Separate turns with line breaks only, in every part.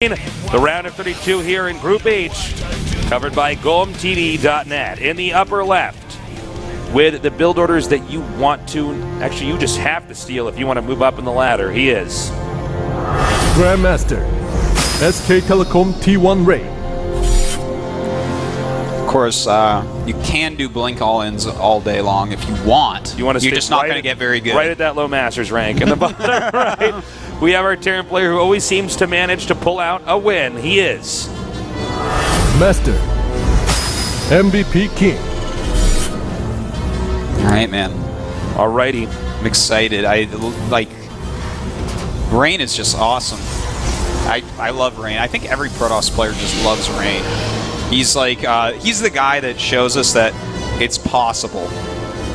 The round of 32 here in Group H, covered by GoMTV.net. In the upper left, with the build orders that you want to, actually you just have to steal if you want to move up in the ladder, he is
Grandmaster, SK Telecom T1 Ray.
Of course, you can do blink all-ins all day long if you want.
You're
just not going to get very good.
Right at that low Masters rank in the bottom right. We have our Terran player who always seems to manage to pull out a win. He is
Master, MVP KeeN.
All right, man.
Alrighty.
I'm excited. Rain is just awesome. I love Rain. I think every Protoss player just loves Rain. He's like, he's the guy that shows us that it's possible.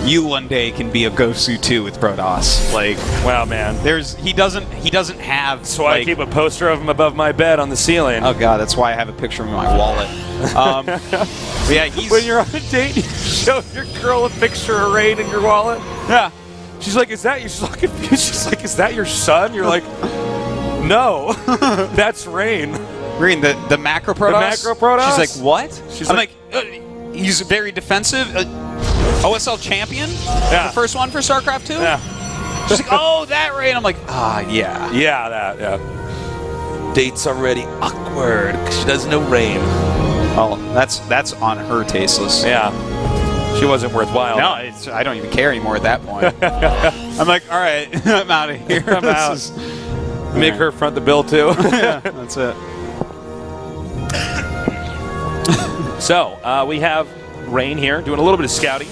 You one day can be a Gosu 2 with Protoss. Like,
wow, man.
He doesn't have.
That's why I keep a poster of him above my bed on the ceiling.
Oh god, that's why I have a picture of him in my wallet. Yeah,
when you're on a date, you show your girl a picture of Rain in your wallet.
Yeah.
She's like, "Is that?" You're so confused. She's like, "Is that your son?" You're like, "No, that's Rain."
Rain, the macro Protoss.
The macro Protoss.
She's like, "What?"
I'm
like, he's very defensive. OSL champion?
Yeah.
The first one for StarCraft 2?
Yeah.
She's like, oh, that Rain. I'm like, yeah.
Yeah, that, yeah. Date's already awkward because she doesn't know Rain.
Oh, that's on her, Tasteless.
Yeah. She wasn't worthwhile.
No, I don't even care anymore at that point. I'm like, all right, I'm out of here.
I'm out. Make her front the bill, too.
Yeah, that's it.
So, we have Rain here doing a little bit of scouting.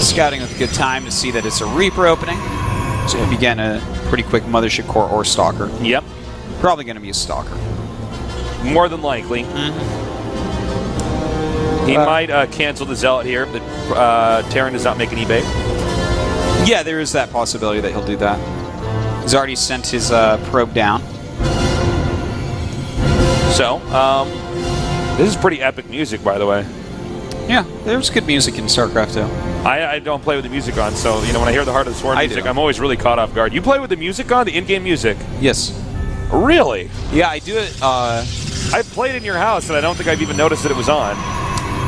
Scouting with a good time to see that it's a Reaper opening. So he'll be getting a pretty quick Mothership Core or Stalker.
Yep.
Probably going to be a Stalker.
More than likely. He might cancel the Zealot here if the Terran does not make an eBay.
Yeah, there is that possibility that he'll do that. He's already sent his probe down.
So, this is pretty epic music, by the way.
Yeah, there's good music in StarCraft 2.
I don't play with the music on, so when I hear the Heart of the Sworn music, I'm always really caught off guard. You play with the music on, the in-game music?
Yes.
Really?
Yeah, I do it.
I've played in your house, and I don't think I've even noticed that it was on.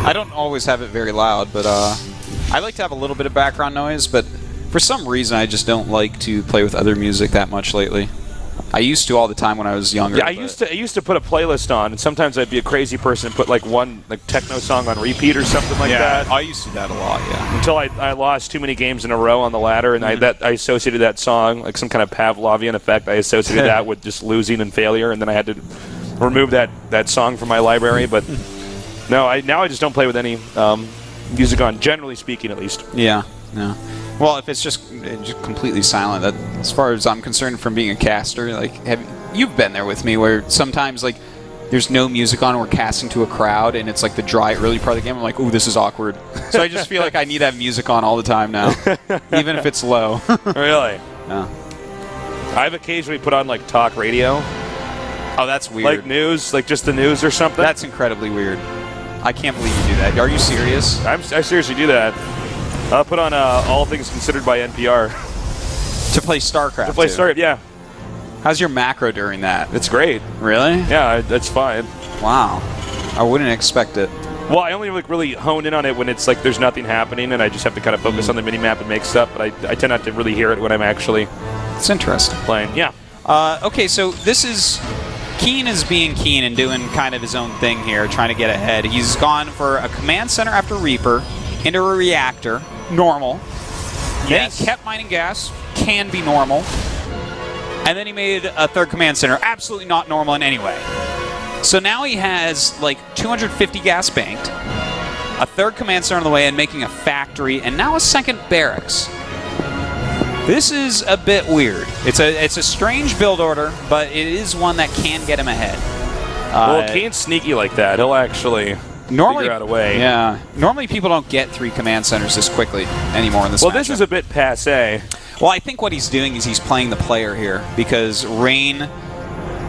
I don't always have it very loud, but I like to have a little bit of background noise, but for some reason I just don't like to play with other music that much lately. I used to all the time when I was younger.
Yeah, I used to put a playlist on, and sometimes I'd be a crazy person and put one techno song on repeat or something like that.
I used to do that a lot, yeah.
Until I lost too many games in a row on the ladder, and I associated that song, like some kind of Pavlovian effect, I associated that with just losing and failure, and then I had to remove that song from my library. But no, now I just don't play with any music on, generally speaking, at least.
Yeah, yeah. Well, if it's just completely silent, that, as far as I'm concerned, from being a caster, you've been there with me, where sometimes there's no music on, and we're casting to a crowd, and it's like the dry early part of the game. I'm like, ooh, this is awkward. So I just feel like I need to have music on all the time now, even if it's low.
Really?
Yeah.
I've occasionally put on talk radio.
Oh, that's weird.
Like news, just the news or something.
That's incredibly weird. I can't believe you do that. Are you serious?
I seriously do that. I'll put on All Things Considered by NPR.
To play StarCraft.
To play StarCraft, yeah.
How's your macro during that?
It's great.
Really?
Yeah, that's fine.
Wow. I wouldn't expect it.
Well, I only really hone in on it when it's there's nothing happening, and I just have to kind of focus on the mini-map and make stuff, but I tend not to really hear it when I'm actually
It's interesting.
playing. Yeah.
Okay, so this is... KeeN is being KeeN and doing kind of his own thing here, trying to get ahead. He's gone for a command center after Reaper, into a reactor, normal.
Yes.
Then he kept mining gas, can be normal. And then he made a third command center, absolutely not normal in any way. So now he has 250 gas banked, a third command center on the way, and making a factory, and now a second barracks. This is a bit weird. It's a strange build order, but it is one that can get him ahead.
Well, KeeN's sneaky like that. He'll actually figure out a way.
Yeah. Normally people don't get 3 command centers this quickly anymore in this matchup.
This is a bit passé.
Well, I think what he's doing is he's playing the player here, because Rain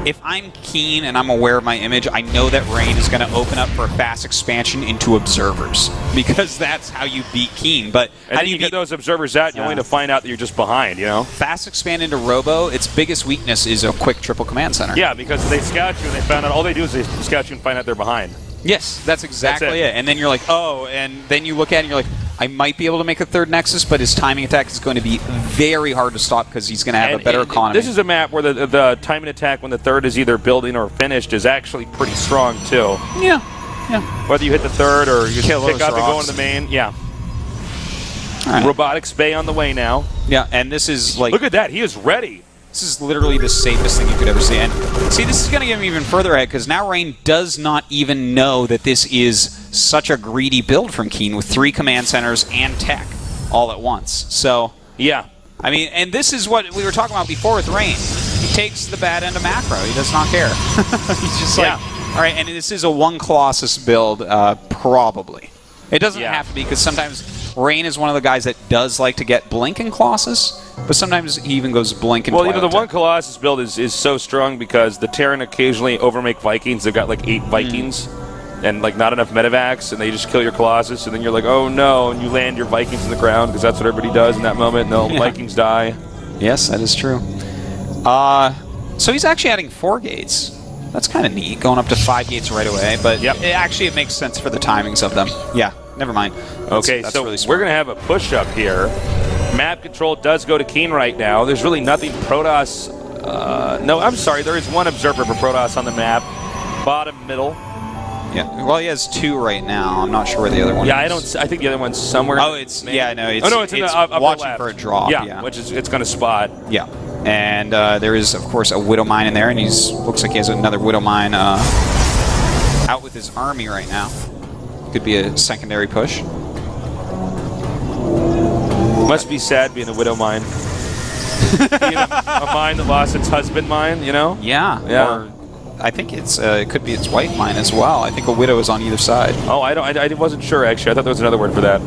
if I'm KeeN and I'm aware of my image, I know that Rain is going to open up for a fast expansion into observers because that's how you beat KeeN. But
And
how
then
do
you
you
get
beat
those observers out, you only to find out that you're just behind, you know?
fast expand into Robo? Its biggest weakness is a quick triple command center.
Yeah, because they scout you and they found out, all they do is they scout you and find out they're behind.
Yes, that's exactly
That's it.
it. And then you're like, oh, and then you look at it and you're like, I might be able to make a third Nexus, but his timing attack is going to be very hard to stop because he's going to have a better economy.
This is a map where the timing attack when the third is either building or finished is actually pretty strong, too.
Yeah.
Whether you hit the third or you
Kill
pick
those
up and go
rocks.
into the main. Yeah.
All right.
Robotics Bay on the way now.
Yeah, and this is like...
Look at that. He is ready.
This is literally the safest thing you could ever see. And see, this is going to get him even further ahead because now Rain does not even know that this is such a greedy build from KeeN with 3 command centers and tech all at once. So,
Yeah.
I mean, and this is what we were talking about before with Rain. He takes the bad end of macro. He does not care. He's just like, all right, and this is a 1 Colossus build, probably. It doesn't have to be because sometimes Rain is one of the guys that does like to get Blink in Colossus, but sometimes he even goes Blink in
Well, you know,
Twilight
the
Tech.
1 Colossus build is so strong because the Terran occasionally overmake Vikings. They've got like 8 Vikings and like not enough medevacs, and they just kill your Colossus, and then you're like, oh no, and you land your Vikings in the ground because that's what everybody does in that moment, and the Vikings die.
Yes, that is true. So he's actually adding 4 gates. That's kind of neat, going up to 5 gates right away, but it makes sense for the timings of them. Yeah, never mind. That's
so
really
we're going to have a push-up here. Map control does go to KeeN right now. There's really nothing Protoss... no, I'm sorry. There is 1 observer for Protoss on the map. Bottom, middle.
Yeah, well, he has 2 right now. I'm not sure where the other one is.
Yeah, I think the other one's somewhere.
Oh, it's... Yeah, no, it's...
Oh, no, it's in the upper
watching
left.
for a drop,
Yeah, which is... It's going to spot.
Yeah. And there is, of course, a Widow Mine in there, and looks like he has another Widow Mine out with his army right now. Could be a secondary push.
Must be sad being a Widow Mine. Being a mine that lost its husband mine, you know?
Yeah.
Yeah.
Or I think it could be its wife mine as well. I think a Widow is on either side.
Oh, I wasn't sure, actually. I thought there was another word for that.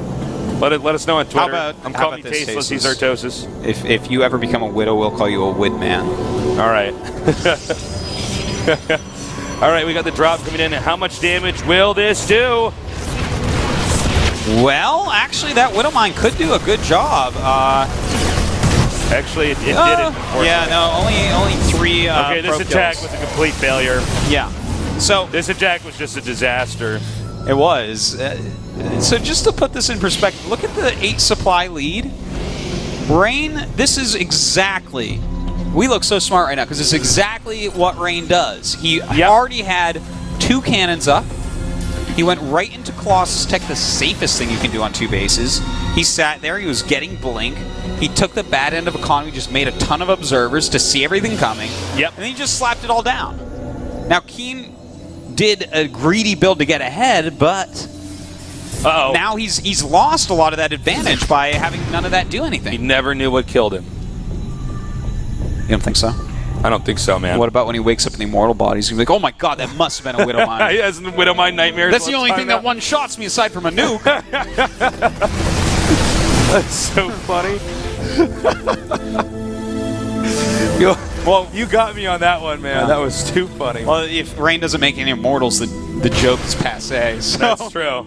Let us know on Twitter. I'm calling
this,
Tasteless. He's
Tasteless?
Artosis.
If you ever become a Widow, we'll call you a Wid Man.
All right. All right, we got the drop coming in. How much damage will this do?
Well, actually, that Widow Mine could do a good job.
Actually, it didn't.
Yeah, no, only 3.
Okay, this attack
kills.
was a complete failure.
Yeah. So
This attack was just a disaster.
it was. So just to put this in perspective, look at the 8 supply lead. Rain, this is exactly... We look so smart right now because it's exactly what Rain does. He already had 2 cannons up. He went right into Colossus Tech, the safest thing you can do on 2 bases. He sat there. He was getting Blink. He took the bad end of economy, just made a ton of observers to see everything coming.
Yep.
And then he just slapped it all down. Now, KeeN did a greedy build to get ahead, but now he's lost a lot of that advantage by having none of that do
He
anything.
never knew what killed him.
You don't think so?
I don't think so, man.
What about when he wakes up in the immortal body? He's going to be like, oh my god, that must have been a Widow Mine.
He has the Widow Mine nightmares.
That's the only thing that one-shots me aside from a nuke.
That's so funny.
Well,
You got me on that one, man.
Yeah.
That was too funny.
well, if Rain doesn't make any immortals, the joke is passé. So
That's true.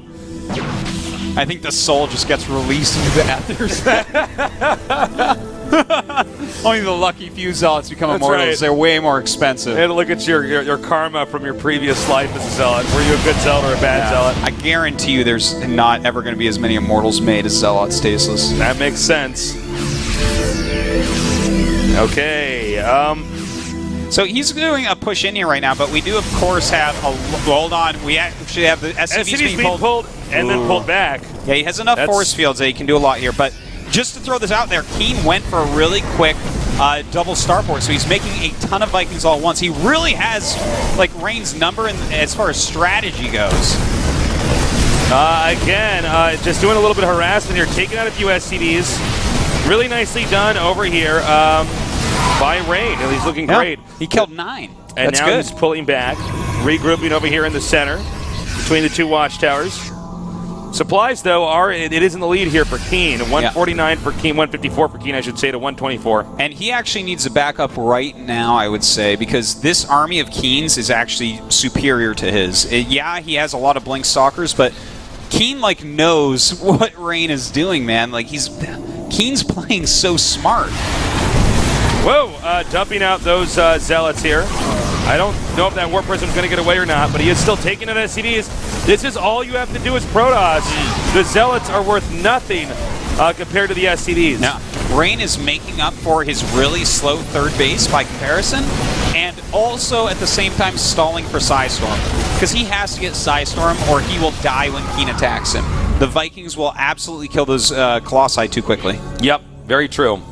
I think the soul just gets released into the ethers. Only the lucky few zealots become
That's
immortals.
right.
They're way more expensive.
And look at your karma from your previous life as a zealot. Were you a good zealot or a bad zealot?
I guarantee you there's not ever going to be as many immortals made as zealots, Tasteless.
That makes sense. Okay.
So he's doing a push in here right now, but we do, of course, have a... Hold on. We actually have the SCVs
being pulled and then pulled back.
Yeah, he has enough force fields that he can do a lot here, but just to throw this out there, KeeN went for a really quick double starport, so he's making a ton of Vikings all at once. He really has, like, Rain's number as far as strategy goes.
Again, just doing a little bit of harassment here, taking out a few SCVs. Really nicely done over here by Rain. He's looking great.
He killed 9.
And
That's
now
good.
he's pulling back, regrouping over here in the center between the 2 watchtowers. Supplies, though, it is in the lead here for KeeN. 149 for KeeN, 154 for KeeN, I should say, to 124.
And he actually needs a backup right now, I would say, because this army of KeeNs is actually superior to his. Yeah, he has a lot of Blink Stalkers, but KeeN, like, knows what Rain is doing, man. Like, KeeN's playing so smart.
Whoa, dumping out those Zealots here. I don't know if that Warp Prism is going to get away or not, but he is still taking it as SCVs. This is all you have to do as Protoss. The Zealots are worth nothing compared to the SCVs.
Now, Rain is making up for his really slow third base by comparison, and also at the same time stalling for Psystorm, because he has to get Psystorm or he will die when KeeN attacks him. The Vikings will absolutely kill those Colossi too quickly.
Yep, very true.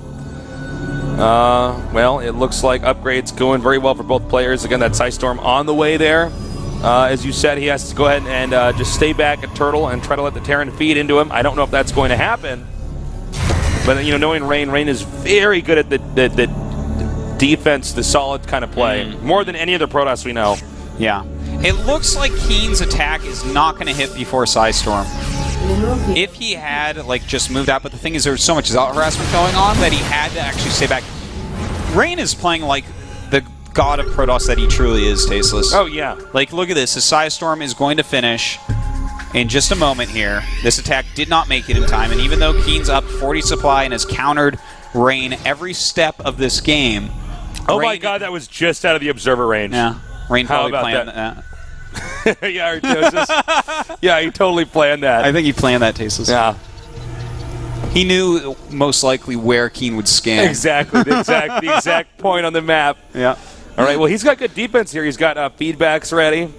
Well, it looks like upgrades going very well for both players. Again, that Psystorm on the way there. As you said, he has to go ahead and just stay back at Turtle and try to let the Terran feed into him. I don't know if that's going to happen. But, knowing Rain is very good at the defense, the solid kind of play. More than any other Protoss we know.
Yeah. It looks like KeeN's attack is not going to hit before Psystorm. If he had, like, just moved out, but the thing is there's so much Zealot harassment going on that he had to actually stay back. Rain is playing like the god of Protoss that he truly is, Tasteless.
Oh, yeah.
Like, look at this. The Psystorm is going to finish in just a moment here. This attack did not make it in time, and even though KeeN's up 40 supply and has countered Rain every step of this game...
Oh, my God, that was just out of the observer range.
Yeah. Rain probably planned
that. Yeah, Artosis. Yeah, he totally planned that.
I think he planned that, Tasteless.
Yeah.
He knew most likely where KeeN would scan.
Exactly. The exact point on the map.
Yeah.
All right, well, he's got good defense here. He's got feedbacks ready.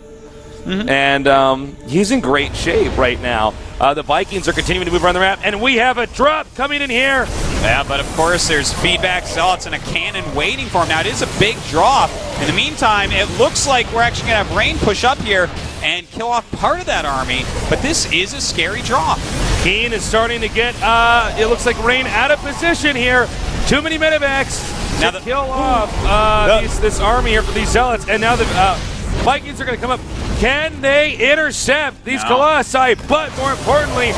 And he's in great shape right now. The Vikings are continuing to move around the map, and we have a drop coming in here.
Yeah, but of course there's feedback, Zealots, and a cannon waiting for him. Now, it is a big drop. In the meantime, it looks like we're actually going to have Rain push up here and kill off part of that army, but this is a scary drop.
KeeN is starting to get, it looks like Rain out of position here. Too many medevacs to kill off this army here for these Zealots, and now the Vikings are going to come up. Can they intercept these Colossi? But more importantly,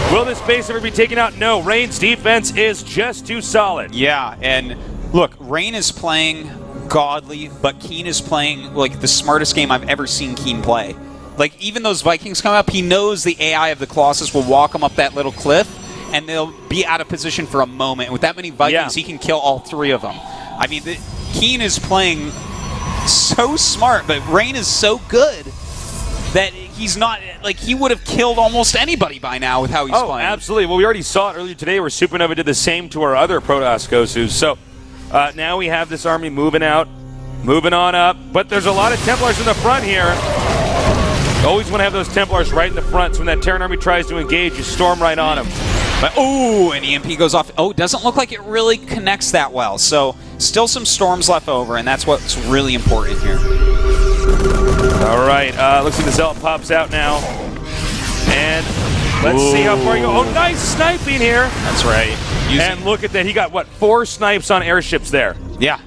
will this base ever be taken out? No, Rain's defense is just too solid.
Yeah, and look, Rain is playing godly, but KeeN is playing like the smartest game I've ever seen KeeN play. Like, even those Vikings come up, he knows the AI of the Colossus will walk him up that little cliff, and they'll be out of position for a moment. And with that many Vikings, he can kill all three of them. I mean, KeeN is playing so smart, but Rain is so good that he's not, like, he would have killed almost anybody by now with how he's playing.
Oh, absolutely. Well, we already saw it earlier today where Supernova did the same to our other Protoss Gosus. So now we have this army moving out, moving on up, but there's a lot of Templars in the front here. Always want to have those Templars right in the front, so when that Terran army tries to engage, you storm right on them.
But, ooh, an EMP goes off. Oh, it doesn't look like it really connects that well. So still some storms left over, and that's what's really important here.
All right, looks like the Zealot pops out now. And let's see how far you go. Oh, nice sniping here.
That's right.
And look at that. He got, what, 4 snipes on airships there.
Yeah,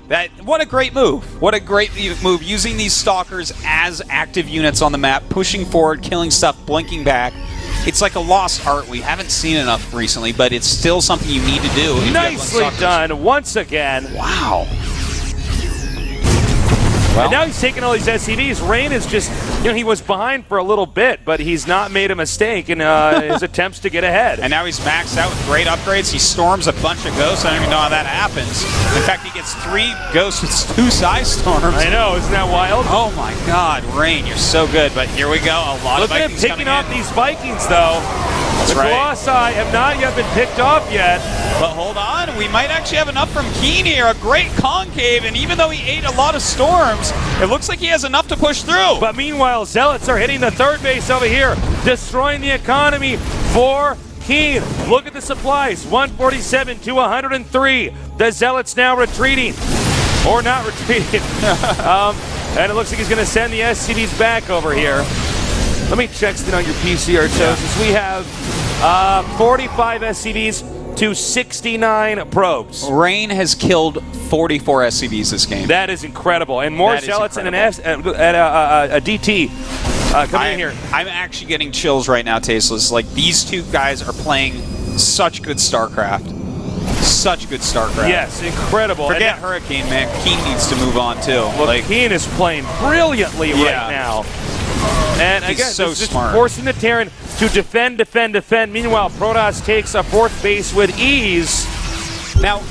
what a great move. What a great move, using these Stalkers as active units on the map, pushing forward, killing stuff, blinking back. It's like a lost art. We haven't seen enough recently, but it's still something you need to do.
Nicely done once again.
Wow.
Well, and now he's taking all these SCVs. Rain is just, he was behind for a little bit, but he's not made a mistake in his attempts to get ahead.
And now he's maxed out with great upgrades. He storms a bunch of ghosts. I don't even know how that happens. In fact, he gets 3 ghosts with 2 Psystorms.
I know, isn't that wild?
Oh my God, Rain, you're so good. But here we go. A lot of Vikings
Look at him picking off these Vikings, though. The Colossi have not yet been picked off yet.
But hold on, we might actually have enough from KeeN here. A great concave, and even though he ate a lot of storms, it looks like he has enough to push through.
But meanwhile, Zealots are hitting the third base over here, destroying the economy for KeeN. Look at the supplies, 147 to 103. The Zealots now retreating, or not retreating. And it looks like he's going to send the SCVs back over here. Let me check something on your PC, Artosis. We have 45 SCVs to 69 probes.
Rain has killed 44 SCVs this game.
That is incredible. And more Zealots and a DT Coming in here.
I'm actually getting chills right now, Tasteless. Like, these two guys are playing such good StarCraft. Such good StarCraft.
Yes, incredible.
Forget Hurricane, man. KeeN needs to move on, too.
Well, KeeN is playing brilliantly right now. And
He's
again,
so
just
smart.
forcing the Terran to defend. Meanwhile, Protoss takes a 4th base with ease.
Now,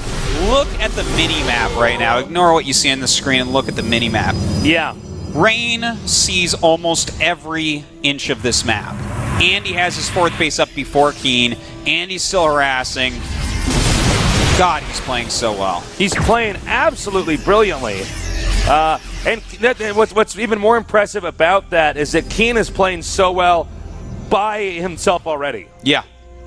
look at the mini-map right now. Ignore what you see on the screen and look at the mini-map.
Yeah.
Rain sees almost every inch of this map. And he has his 4th base up before KeeN, and he's still harassing. God, he's playing so well.
He's playing absolutely brilliantly. And what's even more impressive about that is that KeeN is playing so well by himself already.
Yeah.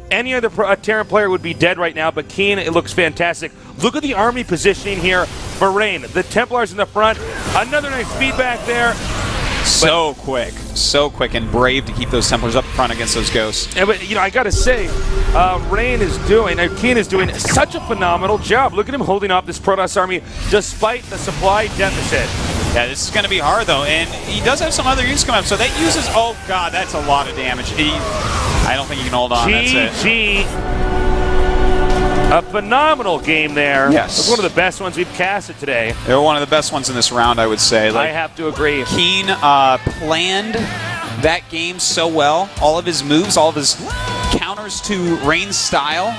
Any other Terran player would be dead right now, but KeeN, it looks fantastic. Look at the army positioning here for Rain. The Templars in the front. Another nice feedback there.
So quick and brave to keep those Templars up front against those Ghosts.
But, I got to say, KeeN is doing such a phenomenal job. Look at him holding off this Protoss army despite the supply deficit.
Yeah, this is going to be hard, though. And he does have some other units coming up. So that uses... Oh, God, that's a lot of damage. I don't think he can hold on. That's it.
A phenomenal game there.
Yes.
It's one of the best ones we've casted today.
They were one of the best ones in this round, I would say.
I have to agree.
KeeN planned that game so well. All of his moves, all of his counters to Rain's style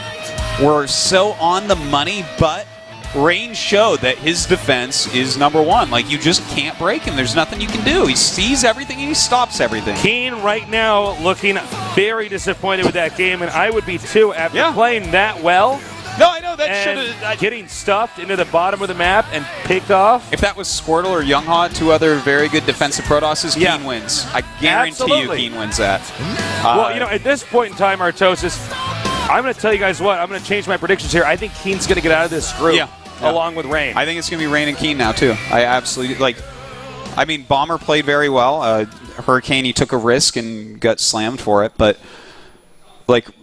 were so on the money, but Rain showed that his defense is #1. Like, you just can't break him. There's nothing you can do. He sees everything and he stops everything.
KeeN right now looking very disappointed with that game, and I would be too after playing that well.
No, I know that should have.
Getting stuffed into the bottom of the map and picked off.
If that was Squirtle or Younghot, two other very good defensive Protosses, KeeN wins. I guarantee you KeeN wins that.
Well, at this point in time, Artosis, I'm going to tell you guys what. I'm going to change my predictions here. I think KeeN's going to get out of this group along with Rain.
I think it's going to be Rain and KeeN now, too. I absolutely, Bomber played very well. Hurricane, he took a risk and got slammed for it, but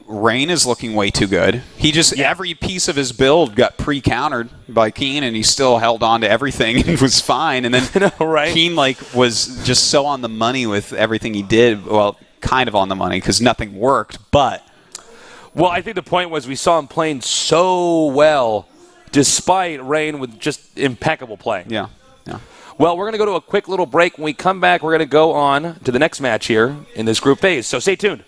Rain is looking way too good. He just, every piece of his build got pre-countered by KeeN, and he still held on to everything and was fine. And then KeeN, was just so on the money with everything he did. Well, kind of on the money, because nothing worked, but...
Well, I think the point was we saw him playing so well, despite Rain with just impeccable play.
Yeah.
Well, we're going to go to a quick little break. When we come back, we're going to go on to the next match here in this group phase. So stay tuned.